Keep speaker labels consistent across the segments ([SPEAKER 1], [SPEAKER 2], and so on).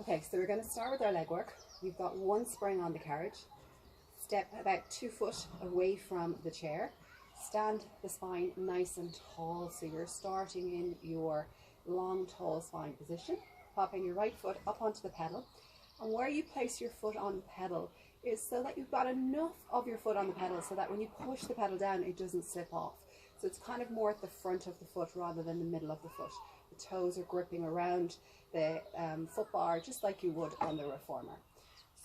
[SPEAKER 1] Okay, so we're going to start with our leg work. You've got one spring on the carriage. Step about 2 foot away from the chair. Stand the spine nice and tall, so you're starting in your long, tall spine position. Popping your right foot up onto the pedal. And where you place your foot on the pedal is so that you've got enough of your foot on the pedal so that when you push the pedal down, it doesn't slip off. So it's kind of more at the front of the foot rather than the middle of the foot. The toes are gripping around the foot bar just like you would on the reformer.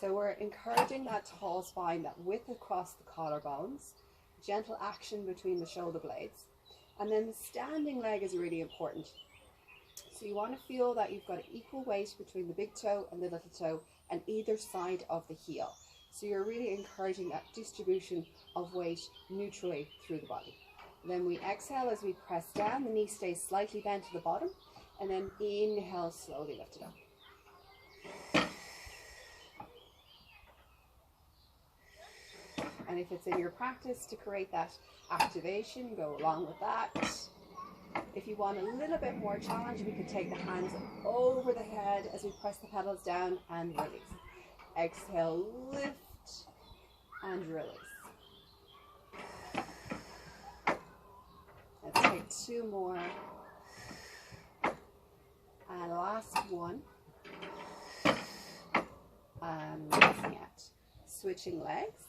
[SPEAKER 1] So we're encouraging that tall spine, that width across the collarbones, gentle action between the shoulder blades. And then the standing leg is really important. So you want to feel that you've got equal weight between the big toe and the little toe and either side of the heel. So you're really encouraging that distribution of weight neutrally through the body. Then we exhale as we press down, the knee stays slightly bent to the bottom, and then inhale, slowly lift it up. And if it's in your practice to create that activation, go along with that. If you want a little bit more challenge, we could take the hands over the head as we press the pedals down and release. Exhale, lift and release. Let's take 2 more. And last one. And looking at switching legs.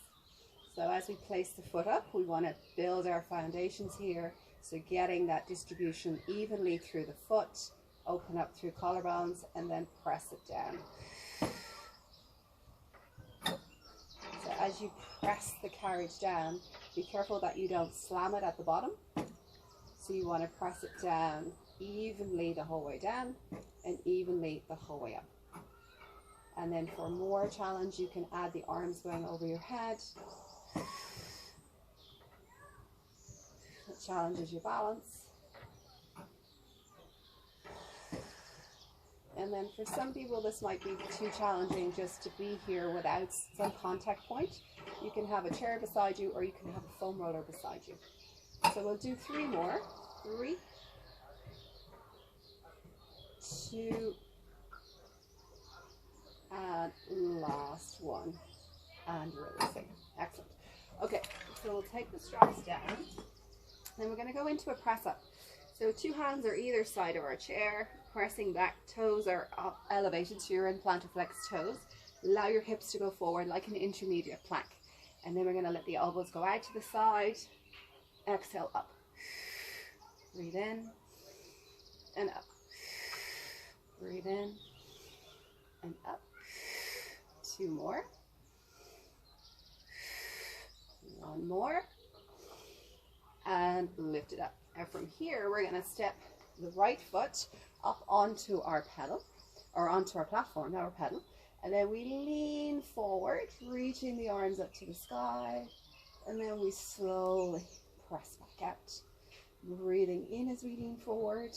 [SPEAKER 1] So as we place the foot up, we want to build our foundations here. So getting that distribution evenly through the foot, open up through collarbones, and then press it down. So as you press the carriage down, be careful that you don't slam it at the bottom. So you want to press it down evenly the whole way down and evenly the whole way up. And then for more challenge, you can add the arms going over your head. It challenges your balance. And then for some people, this might be too challenging just to be here without some contact point. You can have a chair beside you, or you can have a foam roller beside you. So we'll do 3 more. 3, 2, and last one, and releasing. Excellent. Okay, so we'll take the straps down. Then we're going to go into a press up. So 2 hands are either side of our chair, pressing back, toes are up, elevated, so you're in plantar flex toes. Allow your hips to go forward like an intermediate plank. And then we're going to let the elbows go out to the side. Exhale, up. Breathe in and up. Breathe in and up. 2 more. 1 more. And lift it up. And from here, we're going to step the right foot up onto our pedal, or onto our platform, not our pedal. And then we lean forward, reaching the arms up to the sky. And then we slowly press back out. Breathing in as we lean forward.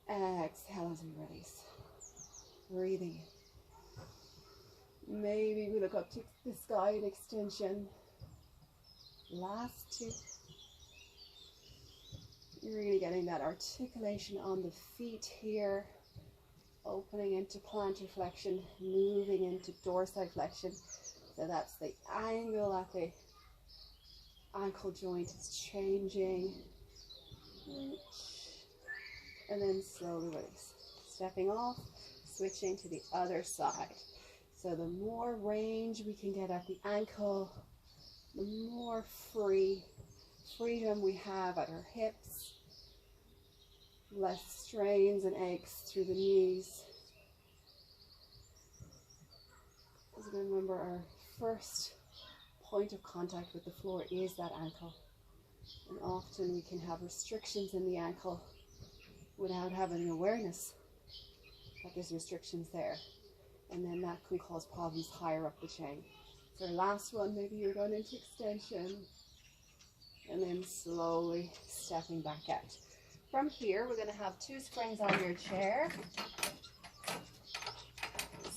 [SPEAKER 1] Exhale as we release. Breathing in. Maybe we look up to the sky in extension. Last 2. Really getting that articulation on the feet here. Opening into plantar flexion, moving into dorsiflexion. So that's the angle at the ankle joint is changing. And then slowly release. Stepping off, switching to the other side. So the more range we can get at the ankle, the more freedom we have at our hips. Less strains and aches through the knees. Because remember, our first point of contact with the floor is that ankle. And often we can have restrictions in the ankle without having awareness that there's restrictions there. And then that can cause problems higher up the chain. So last one, maybe you're going into extension. And then slowly stepping back out. From here, we're going to have 2 springs on your chair.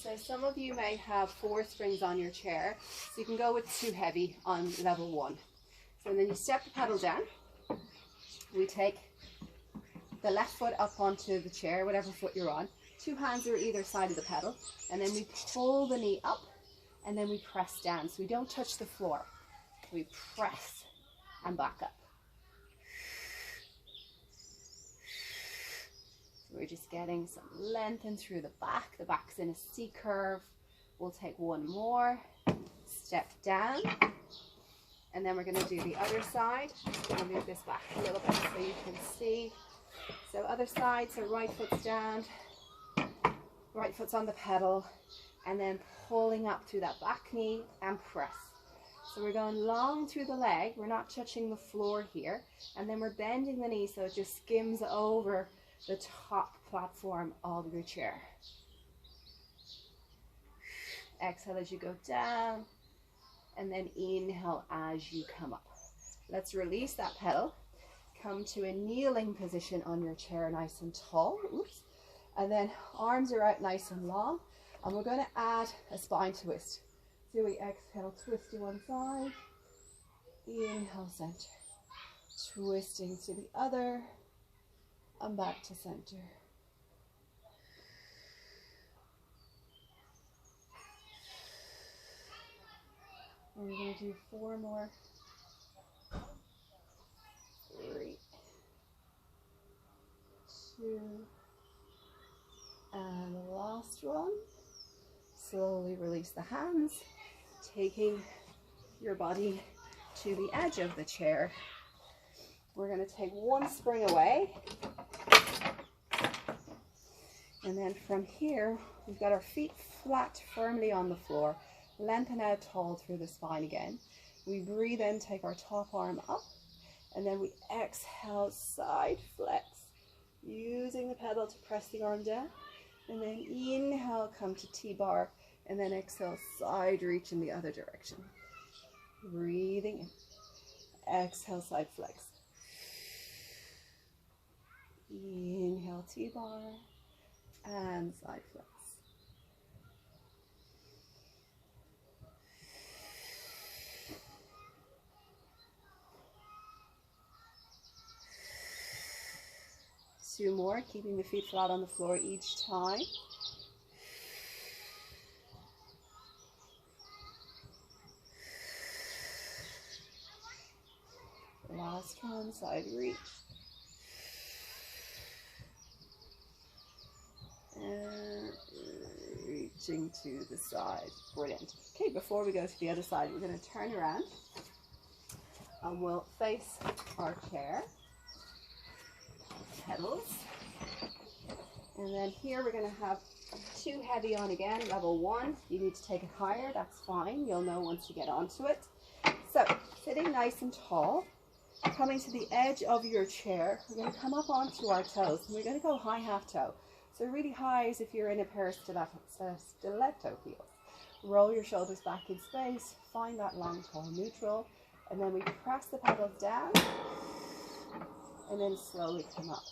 [SPEAKER 1] So some of you may have 4 springs on your chair. So you can go with 2 heavy on level 1. So then you step the pedal down. We take the left foot up onto the chair, whatever foot you're on. 2 hands are either side of the pedal, and then we pull the knee up, and then we press down. So we don't touch the floor. We press and back up. So we're just getting some length in through the back. The back's in a C curve. We'll take one more. Step down. And then we're going to do the other side. I'll move this back a little bit so you can see. So other side, so right foot's down, right foot's on the pedal, and then pulling up through that back knee and press. So we're going long through the leg, we're not touching the floor here, and then we're bending the knee so it just skims over the top platform of your chair. Exhale as you go down, and then inhale as you come up. Let's release that pedal. Come to a kneeling position on your chair, nice and tall. Oops. And then arms are out nice and long. And we're going to add a spine twist. So we exhale, twist to one side. Inhale, center. Twisting to the other. And back to center. And we're going to do 4 more. 3, 2, and the last one. Slowly release the hands, taking your body to the edge of the chair. We're going to take 1 spring away, and then from here we've got our feet flat firmly on the floor, lengthen out tall through the spine again. We breathe in, take our top arm up, and then we exhale, side flex, using the pedal to press the arm down. And then inhale, come to T-bar, and then exhale, side reach in the other direction. Breathing in. Exhale, side flex. Inhale, T-bar, and side flex. Two more, keeping the feet flat on the floor each time. Last one, side reach. And reaching to the side. Brilliant. Okay, before we go to the other side, we're going to turn around and we'll face our chair. Pedals, and then here we're going to have 2 heavy on again, level 1. You need to take it higher, that's fine, you'll know once you get onto it. So sitting nice and tall, coming to the edge of your chair, we're going to come up onto our toes, and we're going to go high half toe. So really high as if you're in a pair of stiletto heels. Roll your shoulders back in space, find that long tall neutral, and then we press the pedals down and then slowly come up.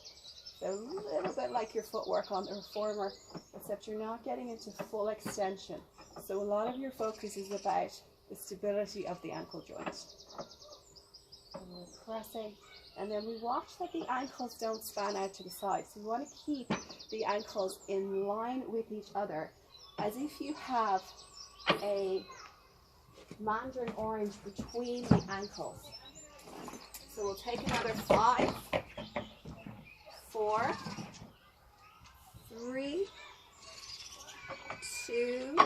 [SPEAKER 1] So a little bit like your footwork on the reformer, except you're not getting into full extension. So a lot of your focus is about the stability of the ankle joint. And we're pressing, and then we watch that the ankles don't span out to the side. So you want to keep the ankles in line with each other, as if you have a mandarin orange between the ankles. So we'll take another 5, 4, 3, 2,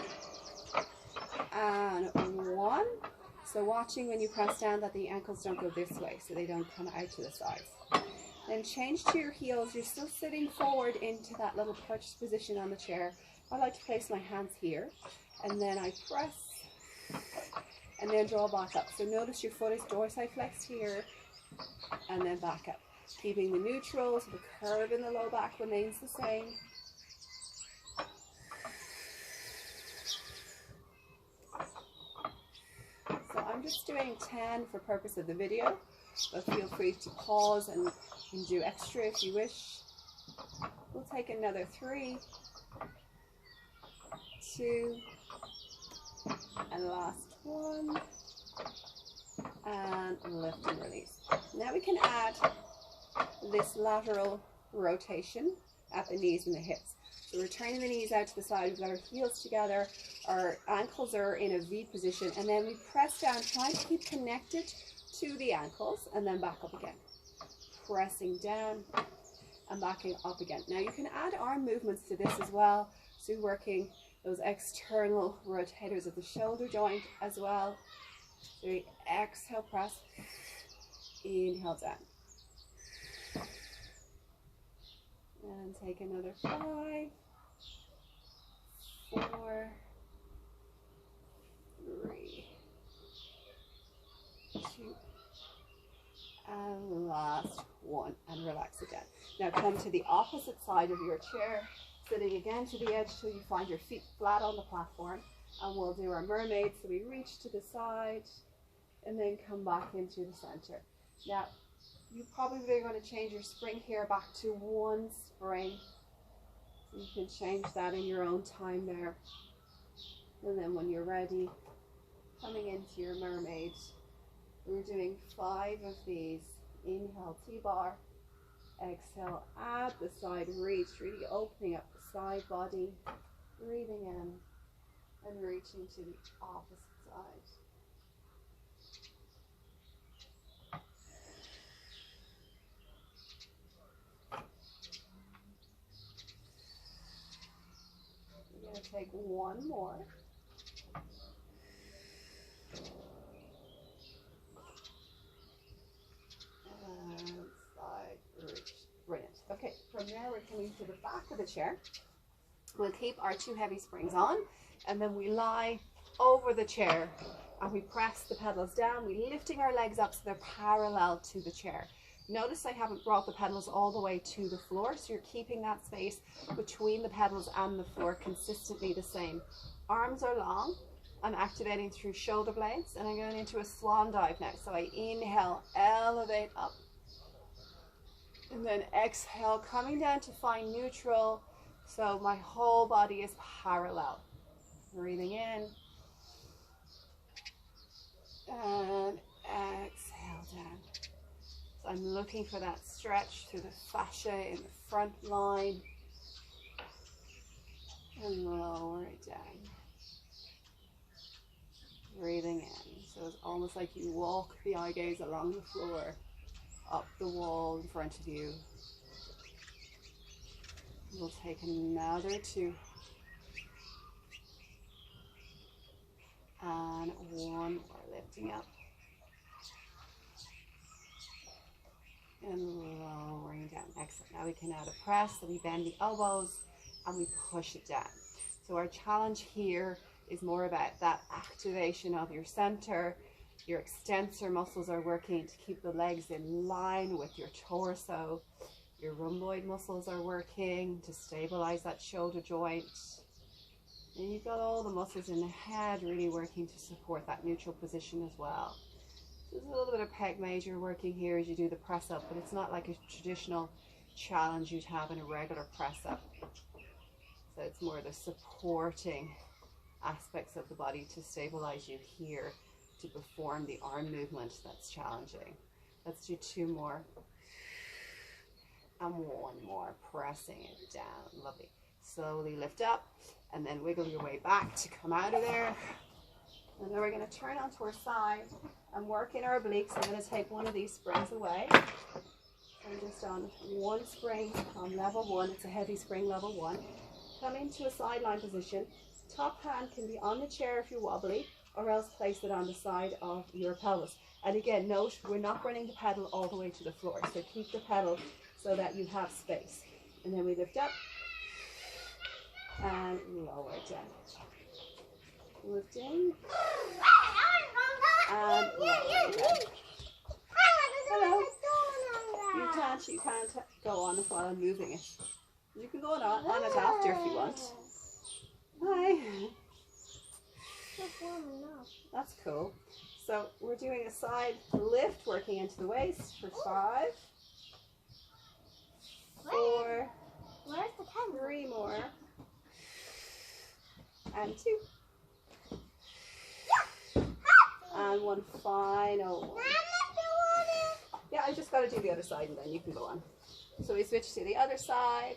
[SPEAKER 1] and 1. So watching when you press down that the ankles don't go this way, so they don't come out to the sides. Then change to your heels. You're still sitting forward into that little perched position on the chair. I like to place my hands here, and then I press, and then draw back up. So notice your foot is dorsiflexed here, and then back up. Keeping the neutral, so the curve in the low back remains the same. So I'm just doing 10 for purpose of the video, but feel free to pause and you can do extra if you wish. We'll take another 3, 2, and last one, and lift and release. Now we can add this lateral rotation at the knees and the hips. So we're turning the knees out to the side. We've got our heels together. Our ankles are in a V position. And then we press down, trying to keep connected to the ankles, and then back up again. Pressing down and backing up again. Now you can add arm movements to this as well. So working those external rotators of the shoulder joint as well. So we exhale, press, inhale down. And take another 5, 4, 3, 2, and last 1, and relax again. Now come to the opposite side of your chair, sitting again to the edge till you find your feet flat on the platform, and we'll do our mermaid. So we reach to the side and then come back into the center. Now you probably are going to change your spring here back to 1 spring. You can change that in your own time there. And then when you're ready, coming into your mermaid, we're doing 5 of these. Inhale, T-bar. Exhale, at the side reach, really opening up the side body, breathing in and reaching to the opposite side. We're going to take 1 more. And side reach. Brilliant. Okay, from there we're coming to the back of the chair. We'll keep our 2 heavy springs on, and then we lie over the chair and we press the pedals down. We're lifting our legs up so they're parallel to the chair. Notice I haven't brought the pedals all the way to the floor, so you're keeping that space between the pedals and the floor consistently the same. Arms are long. I'm activating through shoulder blades, and I'm going into a swan dive now. So I inhale, elevate up. And then exhale, coming down to find neutral. So my whole body is parallel. Breathing in. And exhale down. So I'm looking for that stretch through the fascia in the front line. And lower it down. Breathing in. So it's almost like you walk the eye gaze along the floor, up the wall in front of you. We'll take another 2. And 1 more, lifting up. And lowering down. Excellent. Now we can add a press, so we bend the elbows and we push it down. So our challenge here is more about that activation of your center. Your extensor muscles are working to keep the legs in line with your torso. Your rhomboid muscles are working to stabilize that shoulder joint. And you've got all the muscles in the head really working to support that neutral position as well. There's a little bit of pec major working here as you do the press up, but it's not like a traditional challenge you'd have in a regular press up. So it's more the supporting aspects of the body to stabilize you here to perform the arm movement that's challenging. Let's do 2 more. And 1 more, pressing it down. Lovely. Slowly lift up and then wiggle your way back to come out of there. And then we're going to turn onto our side and work in our obliques. I'm going to take 1 of these springs away. I'm just on 1 spring on level 1. It's a heavy spring, level 1. Come into a sideline position. Top hand can be on the chair if you're wobbly, or else place it on the side of your pelvis. And again, note we're not running the pedal all the way to the floor, so keep the pedal so that you have space. And then we lift up and lower down. Lifting and lowering down. Hello. You can't go on while I'm moving it. You can go on it after if you want. Hi. That's cool. So we're doing a side lift, working into the waist for 5, 4, 3 more, and 2, and 1 final one. Yeah, I just got to do the other side and then you can go on. So we switch to the other side.